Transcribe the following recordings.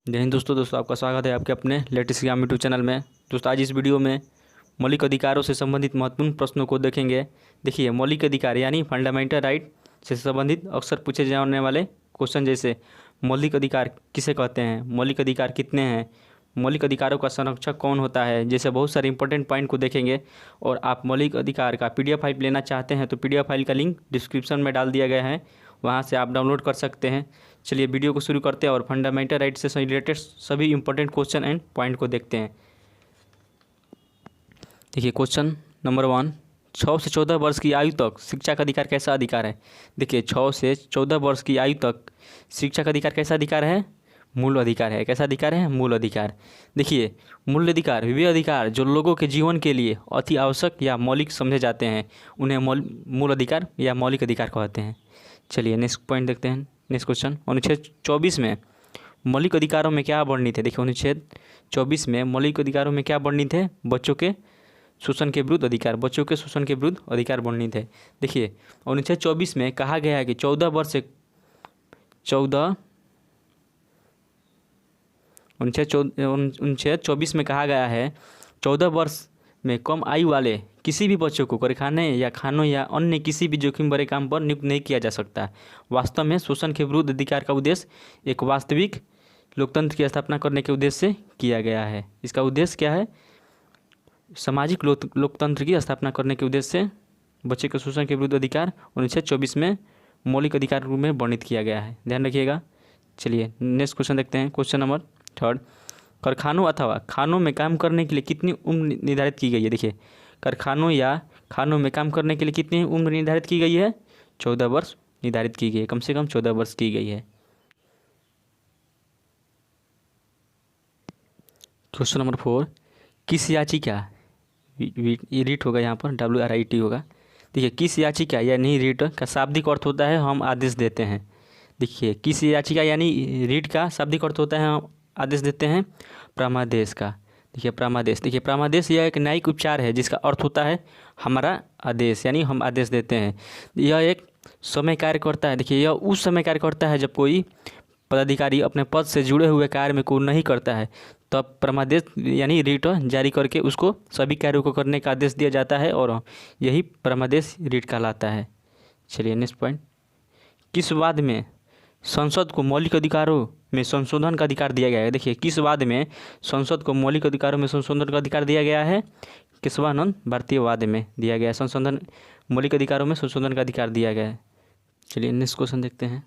जय हिंद दोस्तों आपका स्वागत है आपके अपने लेटेस्ट एग्जाम यूट्यूब चैनल में। दोस्तों आज इस वीडियो में मौलिक अधिकारों से संबंधित महत्वपूर्ण प्रश्नों को देखेंगे। देखिए, मौलिक अधिकार यानी फंडामेंटल राइट से संबंधित अक्सर पूछे जाने वाले क्वेश्चन, जैसे मौलिक अधिकार किसे कहते हैं, मौलिक अधिकार कितने हैं, मौलिक अधिकारों का संरक्षक कौन होता है, जैसे बहुत सारे इंपॉर्टेंट पॉइंट को देखेंगे। और आप मौलिक अधिकार का PDF फाइल लेना चाहते हैं तो PDF फाइल का लिंक डिस्क्रिप्शन में डाल दिया गया है, वहाँ से आप डाउनलोड कर सकते हैं। चलिए वीडियो को शुरू करते हैं और फंडामेंटल राइट से रिलेटेड सभी इंपॉर्टेंट क्वेश्चन एंड पॉइंट को देखते हैं। देखिए क्वेश्चन नंबर 1, 6 से 14 वर्ष की आयु तक शिक्षा का अधिकार कैसा अधिकार है। देखिए 6 से 14 वर्ष की आयु तक शिक्षा का अधिकार कैसा अधिकार है, मूल अधिकार है। कैसा अधिकार है, मूल अधिकार। देखिए मूल अधिकार वे अधिकार जो लोगों के जीवन के लिए अति आवश्यक या मौलिक समझे जाते हैं, उन्हें मूल अधिकार या मौलिक अधिकार कहते हैं। चलिए नेक्स्ट पॉइंट देखते हैं। नेक्स्ट क्वेश्चन, अनुच्छेद 24 में मौलिक अधिकारों में क्या वर्णित है। देखिए अनुच्छेद 24 में मौलिक अधिकारों में क्या वर्णित है, बच्चों के शोषण के विरुद्ध अधिकार, बच्चों के शोषण के विरुद्ध अधिकार वर्णित है। देखिए अनुच्छेद 24 में कहा गया है कि 14 वर्ष से अनुच्छेद 24 में कहा गया है 14 वर्ष में कम आयु वाले किसी भी बच्चों को कारखाने या खानों या अन्य किसी भी जोखिम भरे काम पर नियुक्त नहीं किया जा सकता। वास्तव में शोषण के विरुद्ध अधिकार का उद्देश्य एक वास्तविक लोकतंत्र की स्थापना करने के उद्देश्य से किया गया है। इसका उद्देश्य क्या है, सामाजिक लोकतंत्र की स्थापना करने के उद्देश्य से बच्चे के शोषण के विरुद्ध अधिकार अनुच्छेद 24 में मौलिक अधिकार रूप में वर्णित किया गया है, ध्यान रखिएगा। चलिए नेक्स्ट क्वेश्चन देखते हैं। क्वेश्चन नंबर 3, कारखानों अथवा खानों में काम करने के लिए कितनी उम्र निर्धारित की गई है। देखिए कारखानों या खानों में काम करने के लिए कितनी उम्र निर्धारित की गई है, 14 वर्ष निर्धारित की गई है, कम से कम 14 वर्ष की गई है। क्वेश्चन नंबर 4, किस याचिका, ये रीट होगा, यहाँ पर WRIT होगा। देखिए किस याचिका यानी रीट का शाब्दिक अर्थ होता है हम आदेश देते हैं। देखिए किस याचिका यानी रीट का शाब्दिक अर्थ होता है हम आदेश देते हैं, प्रमादेश का। देखिए प्रमादेश, देखिए प्रमादेश यह एक न्यायिक उपचार है जिसका अर्थ होता है हमारा आदेश, यानी हम आदेश देते हैं। यह एक समय कार्य करता है। देखिए यह उस समय कार्य करता है जब कोई पदाधिकारी अपने पद से जुड़े हुए कार्य में को नहीं करता है, तब प्रमादेश यानी रीट जारी करके उसको सभी कार्यों को करने का आदेश दिया जाता है और यही प्रमादेश रीट कहलाता है। चलिए नेक्स्ट पॉइंट, किस वाद में संसद को मौलिक अधिकारों में संशोधन का अधिकार दिया गया है। देखिए किस वाद में संसद को मौलिक अधिकारों में संशोधन का अधिकार दिया गया है, केशवानंद भारतीय वाद में दिया गया है, संशोधन मौलिक अधिकारों में संशोधन का अधिकार दिया गया है। चलिए नेक्स्ट क्वेश्चन देखते हैं।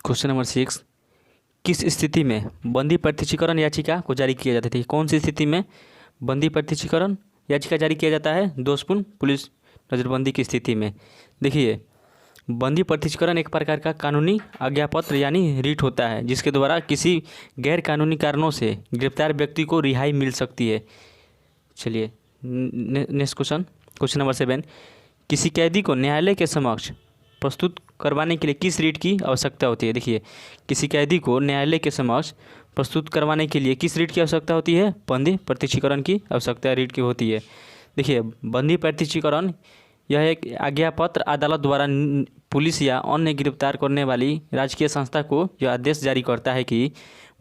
क्वेश्चन नंबर 6, किस स्थिति में बंदी प्रत्यक्षीकरण याचिका को जारी किया जाता है। कौन सी स्थिति में बंदी प्रत्यक्षीकरण याचिका जारी किया जाता है, दोषपूर्ण पुलिस नज़रबंदी की स्थिति में। देखिए बंदी प्रत्यक्षीकरण एक प्रकार का कानूनी आज्ञापत्र यानी रीट होता है जिसके द्वारा किसी गैर कानूनी कारणों से गिरफ्तार व्यक्ति को रिहाई मिल सकती है। चलिए नेक्स्ट क्वेश्चन, क्वेश्चन नंबर 7, किसी कैदी को न्यायालय के समक्ष प्रस्तुत करवाने के लिए किस रीट की आवश्यकता होती है। देखिए किसी कैदी को न्यायालय के समक्ष प्रस्तुत करवाने के लिए किस रीट की आवश्यकता होती है, बंदी प्रत्यक्षीकरण की आवश्यकता रीट की होती है। देखिए बंदी प्रत्यक्षीकरण यह एक आज्ञापत्र अदालत द्वारा पुलिस या अन्य गिरफ्तार करने वाली राजकीय संस्था को यह आदेश जारी करता है कि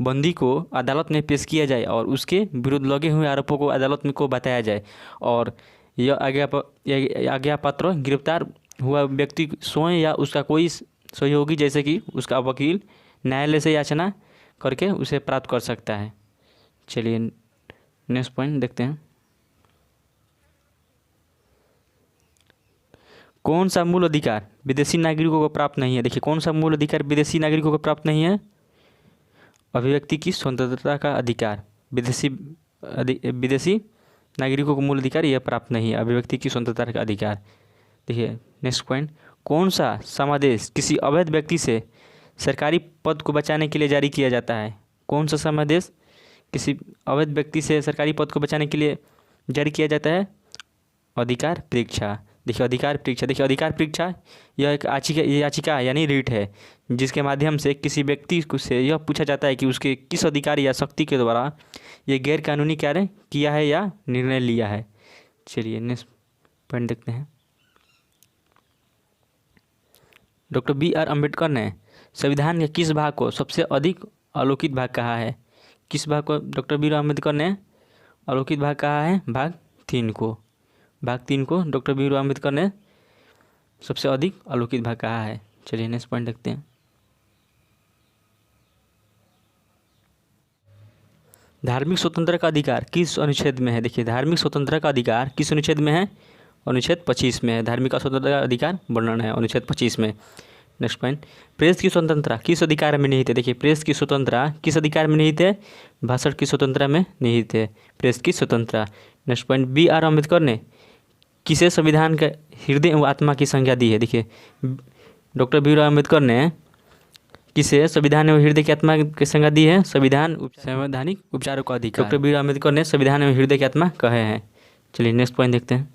बंदी को अदालत में पेश किया जाए और उसके विरुद्ध लगे हुए आरोपों को अदालत में को बताया जाए। और यह आज्ञापत्र गिरफ्तार हुआ व्यक्ति स्वयं या उसका कोई सहयोगी जैसे कि उसका वकील न्यायालय से याचना करके उसे प्राप्त कर सकता है। चलिए नेक्स्ट पॉइंट देखते हैं। कौन सा मूल अधिकार विदेशी नागरिकों को प्राप्त नहीं है। देखिए कौन सा मूल अधिकार विदेशी नागरिकों को प्राप्त नहीं है, अभिव्यक्ति की स्वतंत्रता का अधिकार। विदेशी नागरिकों को मूल अधिकार यह प्राप्त नहीं है, अभिव्यक्ति की स्वतंत्रता का अधिकार। देखिए नेक्स्ट पॉइंट, कौन सा समादेश किसी अवैध व्यक्ति से सरकारी पद को बचाने के लिए जारी किया जाता है। कौन सा समादेश किसी अवैध व्यक्ति से सरकारी पद को बचाने के लिए जारी किया जाता है, अधिकार परीक्षा। देखिए अधिकार परीक्षा, देखिए अधिकार परीक्षा यह एक याचिका यानी रीट है जिसके माध्यम से किसी व्यक्ति से यह पूछा जाता है कि उसके किस अधिकार या शक्ति के द्वारा ये गैर कानूनी कार्य किया है या निर्णय लिया है। चलिए नेक्स्ट पॉइंट देखते हैं। डॉक्टर BR अम्बेडकर ने संविधान के किस भाग को सबसे अधिक अलौकिक भाग कहा है? किस भाग को डॉक्टर बी आर अम्बेडकर ने अलौकिक भाग कहा है? भाग 3 को। भाग 3 को डॉक्टर बी आर अम्बेडकर ने सबसे अधिक अलौकिक भाग कहा है। चलिए नेक्स्ट पॉइंट देखते हैं। धार्मिक स्वतंत्रता का अधिकार किस अनुच्छेद में है? देखिए धार्मिक स्वतंत्रता का अधिकार किस अनुच्छेद में है? अनुच्छेद 25 में है। धार्मिक स्वतंत्रता का अधिकार वर्णन है अनुच्छेद 25 में। नेक्स्ट पॉइंट, प्रेस की स्वतंत्रता किस अधिकार में निहित है? देखिए प्रेस की स्वतंत्रता किस अधिकार में निहित है? भाषण की स्वतंत्रता में निहित है प्रेस की स्वतंत्रता। Next point, B R Ambedkar ने किसे संविधान का हृदय एवं आत्मा की संज्ञा दी है? देखिए डॉक्टर बी आर अम्बेडकर ने किसे संविधान एवं हृदय की आत्मा की संज्ञा दी है? संवैधानिक उपचारों का अधिकार डॉक्टर बी आर अम्बेडकर ने संविधान एवं हृदय की आत्मा कहे हैं। चलिए नेक्स्ट पॉइंट देखते हैं।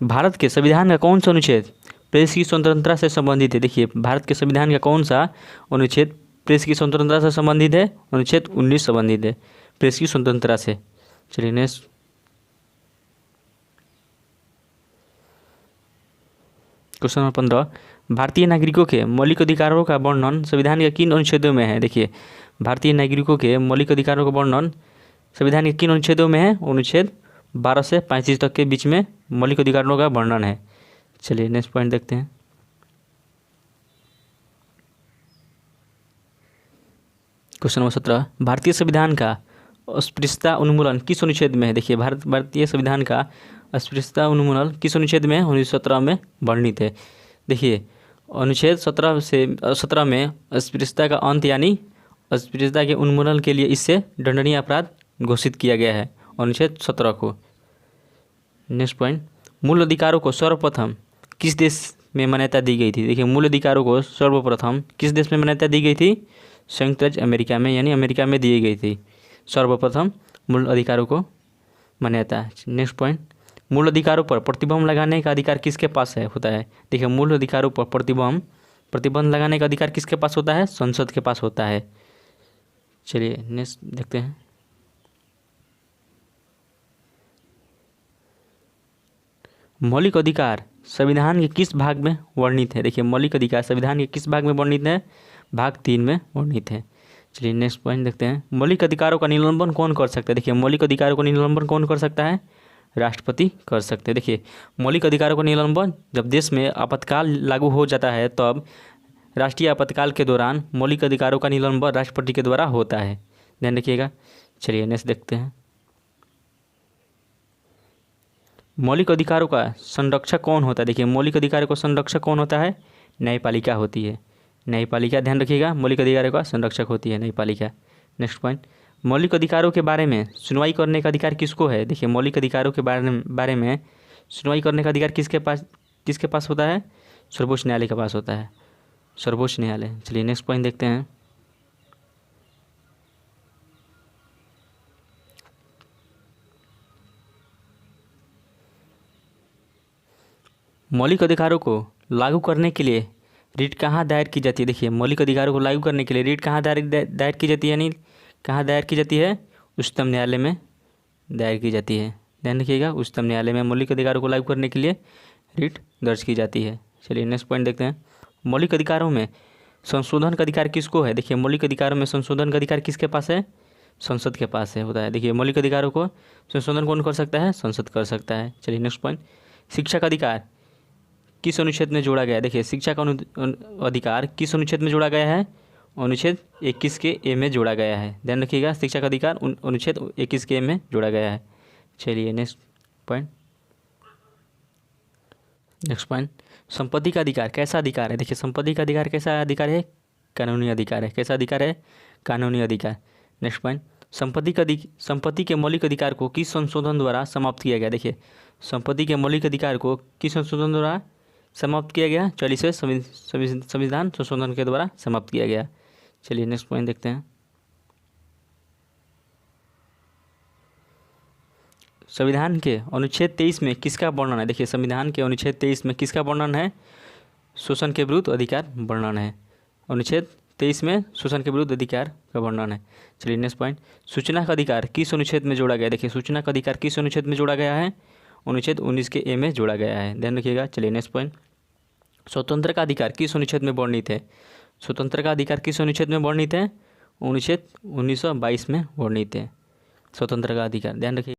भारत के संविधान का कौन सा अनुच्छेद प्रेस की स्वतंत्रता से संबंधित है? देखिए भारत के संविधान का कौन सा अनुच्छेद प्रेस की स्वतंत्रता से संबंधित है? अनुच्छेद 19 संबंधित है प्रेस की स्वतंत्रता से। चलिए नेक्स्ट, क्वेश्चन नंबर 15, भारतीय नागरिकों के मौलिक अधिकारों का वर्णन संविधान के किन अनुच्छेदों में है? देखिए भारतीय नागरिकों के मौलिक अधिकारों का वर्णन संविधान के किन अनुच्छेदों में है? अनुच्छेद 12 से 35 तक के बीच में मौलिक अधिकारों का वर्णन है। चलिए नेक्स्ट पॉइंट देखते हैं। क्वेश्चन नंबर 17, भारतीय संविधान का अस्पृश्यता उन्मूलन किस अनुच्छेद में है? देखिए भारतीय संविधान का अस्पृश्यता उन्मूलन किस अनुच्छेद में? 1917 में वर्णित है। देखिए अनुच्छेद 17 में अस्पृश्यता का अंत यानी अस्पृश्यता के उन्मूलन के लिए इससे दंडनीय अपराध घोषित किया गया है अनुच्छेद 17 को। नेक्स्ट पॉइंट, मूल अधिकारों को सर्वप्रथम किस देश में मान्यता दी गई थी? देखिए मूल अधिकारों को सर्वप्रथम किस देश में मान्यता दी गई थी? संयुक्त राज्य अमेरिका में, यानी अमेरिका में दी गई थी सर्वप्रथम मूल अधिकारों को मान्यता। नेक्स्ट पॉइंट, मूल अधिकारों पर प्रतिबंध लगाने का अधिकार किसके पास होता है? देखिए मूल अधिकारों पर प्रतिबंध लगाने का अधिकार किसके पास होता है? संसद के पास होता है। चलिए नेक्स्ट देखते हैं। मौलिक अधिकार संविधान के किस भाग में वर्णित है? देखिए मौलिक अधिकार संविधान के किस भाग में वर्णित है? भाग 3 में वर्णित है। चलिए नेक्स्ट पॉइंट देखते हैं। मौलिक अधिकारों का निलंबन कौन कर सकता है? देखिए मौलिक अधिकारों का निलंबन कौन कर सकता है? राष्ट्रपति कर सकते हैं। देखिए मौलिक अधिकारों का निलंबन जब देश में आपातकाल लागू हो जाता है तब राष्ट्रीय आपातकाल के दौरान मौलिक अधिकारों का निलंबन राष्ट्रपति के द्वारा होता है, ध्यान रखिएगा। चलिए नेक्स्ट देखते हैं। मौलिक अधिकारों का संरक्षक कौन होता है? देखिए मौलिक अधिकारों का संरक्षक कौन होता है? न्यायपालिका होती है। न्यायपालिका, ध्यान रखिएगा, मौलिक अधिकारों का संरक्षक होती है न्यायपालिका। नेक्स्ट पॉइंट, मौलिक अधिकारों के बारे में सुनवाई करने का अधिकार किसको है? देखिए मौलिक अधिकारों के बारे में सुनवाई करने का अधिकार किसके पास होता है? सर्वोच्च न्यायालय के पास होता है, सर्वोच्च न्यायालय। चलिए नेक्स्ट पॉइंट देखते हैं। मौलिक अधिकारों को लागू करने के लिए रिट कहाँ दायर की जाती है? देखिए मौलिक अधिकारों को लागू करने के लिए रिट कहाँ दायर की जाती है, यानी कहाँ दायर की जाती है? उच्चतम न्यायालय में दायर की जाती है, ध्यान रखिएगा। उच्चतम न्यायालय में मौलिक अधिकारों को लागू करने के लिए रिट दर्ज की जाती है। चलिए नेक्स्ट पॉइंट देखते हैं। मौलिक अधिकारों में संशोधन का अधिकार किसको है? देखिए मौलिक अधिकारों में संशोधन का अधिकार किसके पास है? संसद के पास है, होता है। देखिए मौलिक अधिकारों को संशोधन कौन कर सकता है? संसद कर सकता है। चलिए नेक्स्ट पॉइंट, शिक्षा का अधिकार किस अनुच्छेद में जोड़ा गया है? देखिए शिक्षा का अधिकार किस अनुच्छेद में जोड़ा गया है? अनुच्छेद 21 के ए में जोड़ा गया है, ध्यान रखिएगा। शिक्षा का अधिकार अनुच्छेद 21 के ए में जोड़ा गया है। चलिए नेक्स्ट पॉइंट। संपत्ति का अधिकार कैसा अधिकार है? देखिए संपत्ति का अधिकार कैसा अधिकार है? कानूनी अधिकार है। कैसा अधिकार है? कानूनी अधिकार। नेक्स्ट पॉइंट, संपत्ति के मौलिक अधिकार को किस संशोधन द्वारा समाप्त किया गया? देखिए संपत्ति के मौलिक अधिकार को किस संशोधन द्वारा समाप्त किया गया? 40वें संविधान संशोधन के द्वारा समाप्त किया गया। चलिए नेक्स्ट पॉइंट देखते हैं। संविधान के अनुच्छेद 23 में किसका वर्णन है? देखिए संविधान के अनुच्छेद 23 में किसका वर्णन है? शोषण के विरुद्ध अधिकार वर्णन है। अनुच्छेद 23 में शोषण के विरुद्ध अधिकार का वर्णन है। चलिए नेक्स्ट पॉइंट, सूचना का अधिकार किस अनुच्छेद में जोड़ा गया? देखिए सूचना का अधिकार किस अनुच्छेद में जोड़ा गया है? अनुच्छेद 19 के ए में जोड़ा गया है। ध्यान रखिएगा। चलिए नेक्स्ट पॉइंट, स्वतंत्र का अधिकार किस अनुच्छेद में वर्णित है? स्वतंत्र का अधिकार किस अनुच्छेद में वर्णित है? अनुच्छेद 1922 में वर्णित है स्वतंत्र का अधिकार। ध्यान रखिए।